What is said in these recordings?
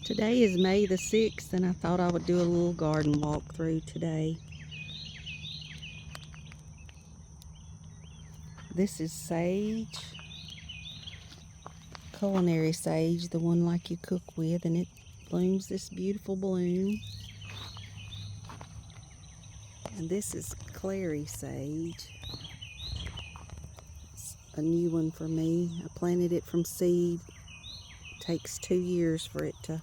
Today is May the 6th, and I thought I would do a little garden walkthrough today. This is sage, culinary sage, the one like you cook with, and it blooms this beautiful bloom. And this is clary sage. It's a new one for me. I planted it from seed. It takes 2 years for it to,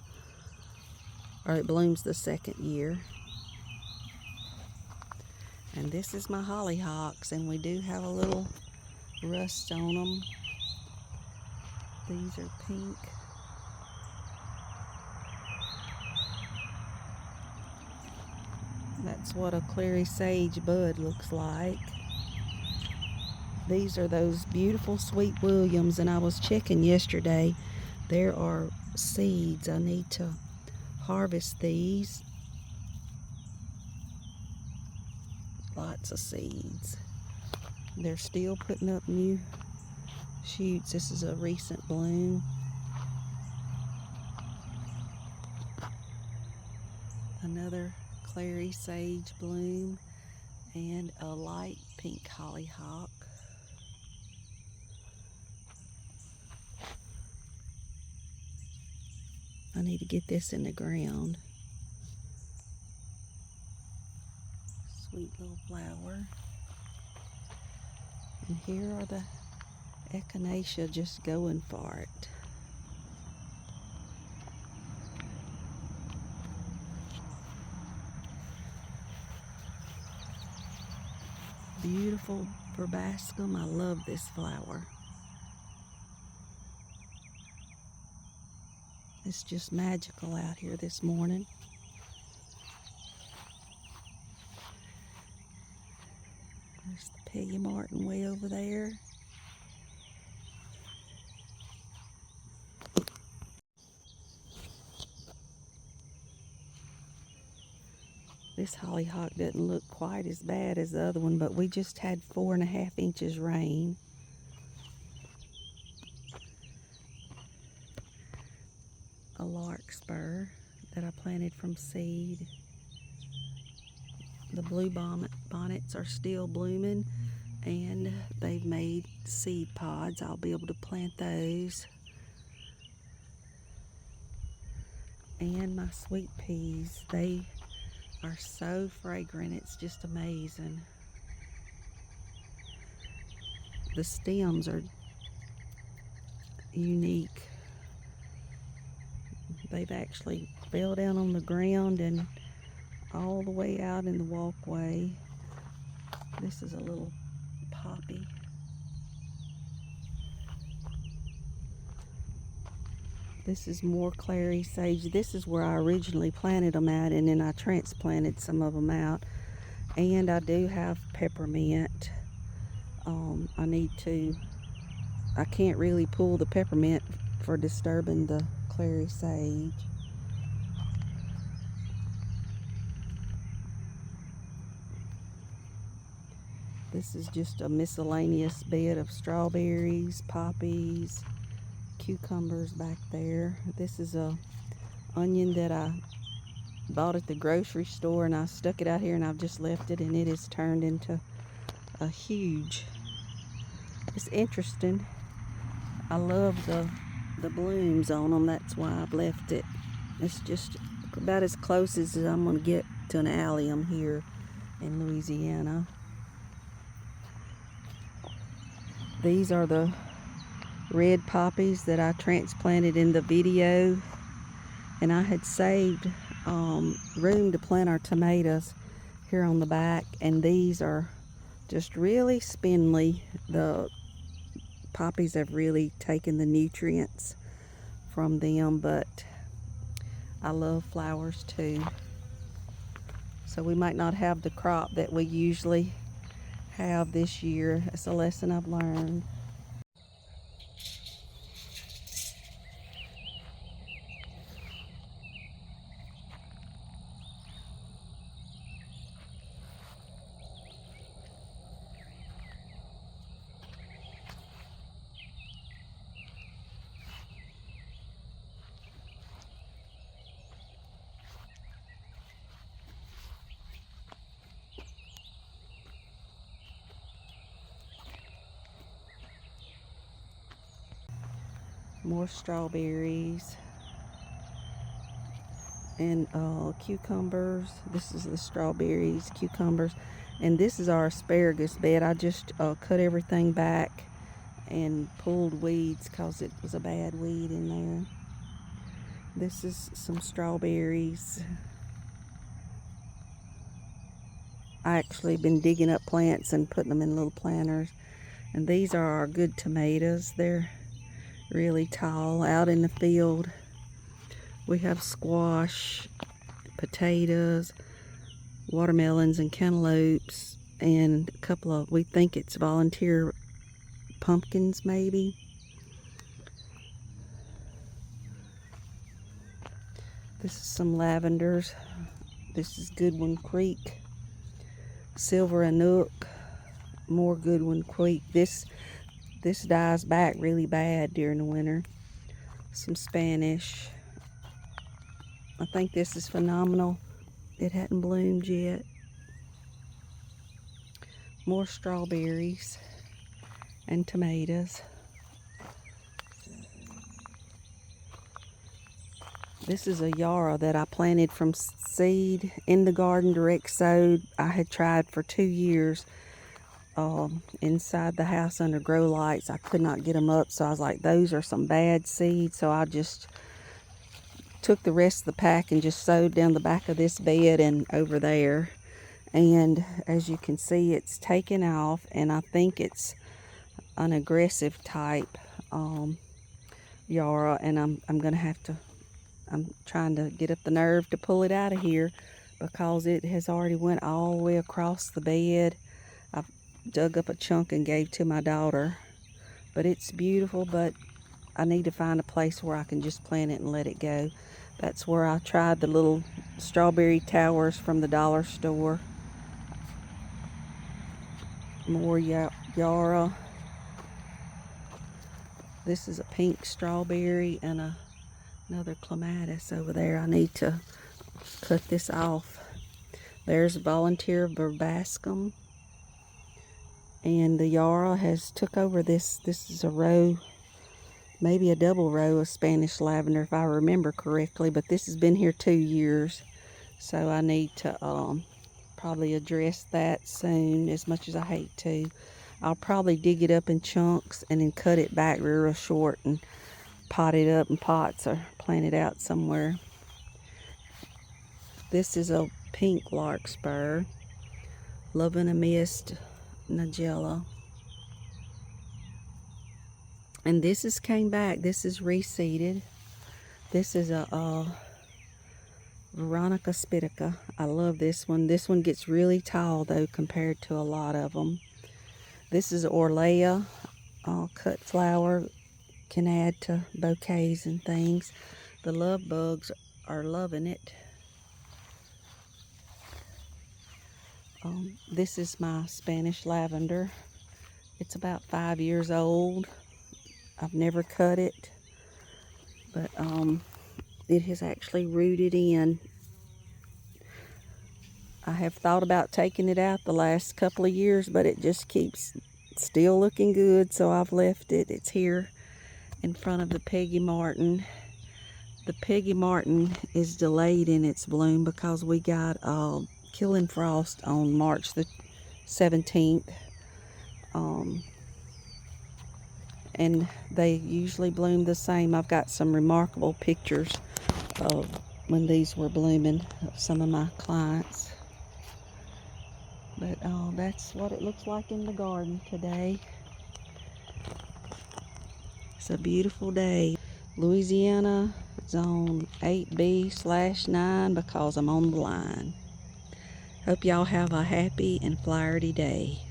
or it blooms the second year. And this is my hollyhocks, and we do have a little rust on them. These are pink. That's what a clary sage bud looks like. These are those beautiful sweet williams, and I was checking yesterday. There are seeds. I need to harvest these. Lots of seeds. They're still putting up new shoots. This is a recent bloom. Another clary sage bloom and a light pink hollyhock. I need to get this in the ground. Sweet little flower. And here are the echinacea just going for it. Beautiful verbascum. I love this flower. It's just magical out here this morning. There's the Peggy Martin way over there. This hollyhock doesn't look quite as bad as the other one, but we just had 4.5 inches rain. A larkspur that I planted from seed. The blue bonnets are still blooming, and they've made seed pods. I'll be able to plant those. And my sweet peas, they are so fragrant, it's just amazing. The stems are unique. They've actually fell down on the ground and all the way out in the walkway. This is a little poppy. This is more clary sage. This is where I originally planted them at, and then I transplanted some of them out. And I do have peppermint. I can't really pull the peppermint for disturbing the clary sage. This is just a miscellaneous bed of strawberries, poppies, cucumbers back there. This is a onion that I bought at the grocery store, and I stuck it out here, and I've just left it, and it has turned into a huge. It's interesting. I love the blooms on them. That's why I've left it. It's just about as close as I'm going to get to an allium here in Louisiana. These are the red poppies that I transplanted in the video, and I had saved room to plant our tomatoes here on the back, and these are just really spindly. The poppies have really taken the nutrients from them, but I love flowers too. So we might not have the crop that we usually have this year. It's a lesson I've learned. More strawberries. And cucumbers. This is the strawberries, cucumbers. And this is our asparagus bed. I just cut everything back and pulled weeds because it was a bad weed in there. This is some strawberries. I actually been digging up plants and putting them in little planters. And these are our good tomatoes. They're really tall out in the field. We have squash, potatoes, watermelons and cantaloupes, and a couple of, we think it's volunteer pumpkins maybe. This is some lavenders. This is Goodwin Creek. Silver Anook. More Goodwin Creek. This dies back really bad during the winter. Some Spanish. I think this is phenomenal. It hadn't bloomed yet. More strawberries and tomatoes. This is a yarrow that I planted from seed in the garden, direct sowed. I had tried for 2 years inside the house under grow lights. I could not get them up, so I was like, those are some bad seeds. So I just took the rest of the pack and just sowed down the back of this bed and over there. And as you can see, it's taken off, and I think it's an aggressive type yarrow, and I'm gonna have to, I'm trying to get up the nerve to pull it out of here because it has already went all the way across the bed. I've dug up a chunk and gave to my daughter, but it's beautiful. But I need to find a place where I can just plant it and let it go. That's where I tried the little strawberry towers from the dollar store. More yarrow. This is a pink strawberry and another clematis over there. I need to cut this off. There's volunteer verbascum. And the yarrow has took over this. This is a row, maybe a double row of Spanish lavender if I remember correctly, but this has been here 2 years. So I need to probably address that soon, as much as I hate to. I'll probably dig it up in chunks and then cut it back real short and pot it up in pots or plant it out somewhere. This is a pink larkspur, Love in a Mist, Nigella. And this is came back. This is reseeded. This is a Veronica spitica. I love this one. This one gets really tall though compared to a lot of them. This is Orlea, cut flower, can add to bouquets and things. The love bugs are loving it. This is my Spanish lavender. It's about 5 years old. I've never cut it, but it has actually rooted in. I have thought about taking it out the last couple of years, but it just keeps still looking good, so I've left it. It's here in front of the Peggy Martin. The Peggy Martin is delayed in its bloom because we got killing frost on March the 17th. And they usually bloom the same. I've got some remarkable pictures of when these were blooming of some of my clients. But that's what it looks like in the garden today. It's a beautiful day. Louisiana, zone 8B/9 because I'm on the line. Hope y'all have a happy and flowery day.